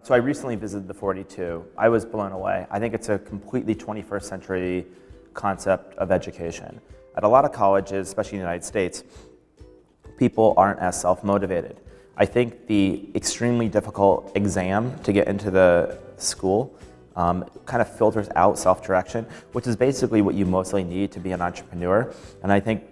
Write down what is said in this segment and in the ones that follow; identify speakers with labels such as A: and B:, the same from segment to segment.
A: So I recently visited the 42. I was blown away. I think it's a completely 21st century concept of education. At a lot of colleges, especially in the United States, people aren't as self-motivated. I think the extremely difficult exam to get into the school kind of filters out self-direction, which is basically what you mostly need to be an entrepreneur. And I think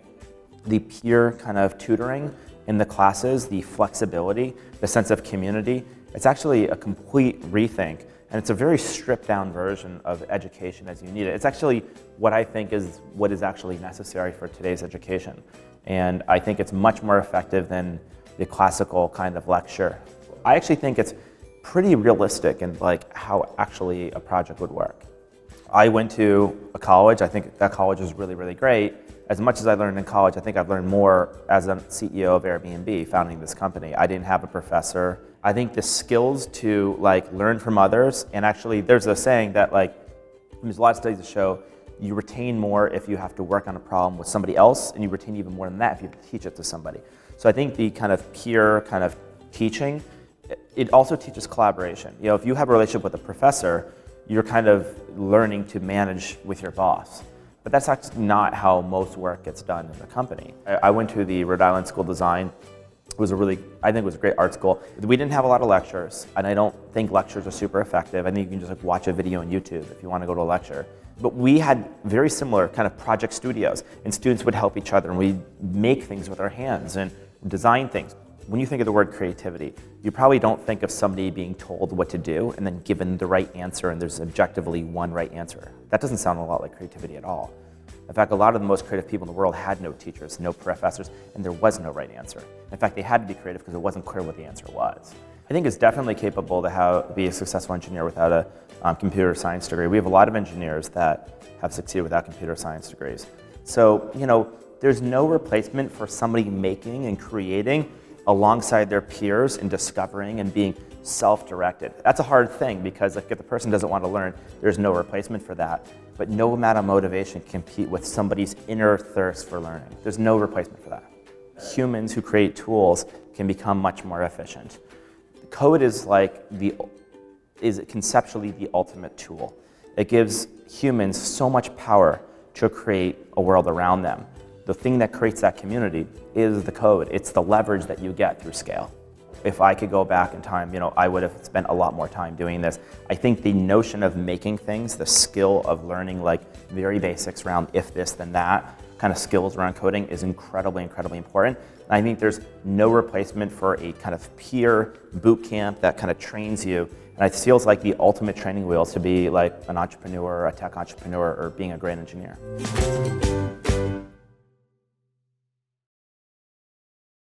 A: the peer kind of tutoring in the classes, the flexibility, the sense of community, it's actually a complete rethink. And it's a very stripped down version of education as you need it. It's actually what I think is what is actually necessary for today's education. And I think it's much more effective than the classical kind of lecture. I actually think it's pretty realistic in like how actually a project would work. I went to a college. I think that college was really, really great. As much as I learned in college, I think I've learned more as a CEO of Airbnb, founding this company. I didn't have a professor. I think the skills to like learn from others, and actually there's a saying that like, there's a lot of studies that show you retain more if you have to work on a problem with somebody else, and you retain even more than that if you have to teach it to somebody. So I think the kind of peer kind of teaching, it also teaches collaboration. You know, if you have a relationship with a professor, you're kind of learning to manage with your boss. But that's actually not how most work gets done in the company. I went to the Rhode Island School of Design. It was I think it was a great art school. We didn't have a lot of lectures, and I don't think lectures are super effective. I think you can just like watch a video on YouTube if you want to go to a lecture. But we had very similar kind of project studios, and students would help each other, and we'd make things with our hands and design things. When you think of the word creativity, you probably don't think of somebody being told what to do and then given the right answer and there's objectively one right answer. That doesn't sound a lot like creativity at all. In fact, a lot of the most creative people in the world had no teachers, no professors, and there was no right answer. In fact, they had to be creative because it wasn't clear what the answer was. I think it's definitely capable to be a successful engineer without a computer science degree. We have a lot of engineers that have succeeded without computer science degrees. So, you know, there's no replacement for somebody making and creating alongside their peers and discovering and being self-directed. That's a hard thing because like, if the person doesn't want to learn, there's no replacement for that. But no amount of motivation can compete with somebody's inner thirst for learning. There's no replacement for that. Humans who create tools can become much more efficient. Code is conceptually the ultimate tool. It gives humans so much power to create a world around them. The thing that creates that community is the code. It's the leverage that you get through scale. If I could go back in time, you know, I would have spent a lot more time doing this. I think the notion of making things, the skill of learning like very basics around if this then that, kind of skills around coding is incredibly, incredibly important. And I think there's no replacement for a kind of peer boot camp that kind of trains you. And it feels like the ultimate training wheels to be like an entrepreneur, a tech entrepreneur, or being a great engineer.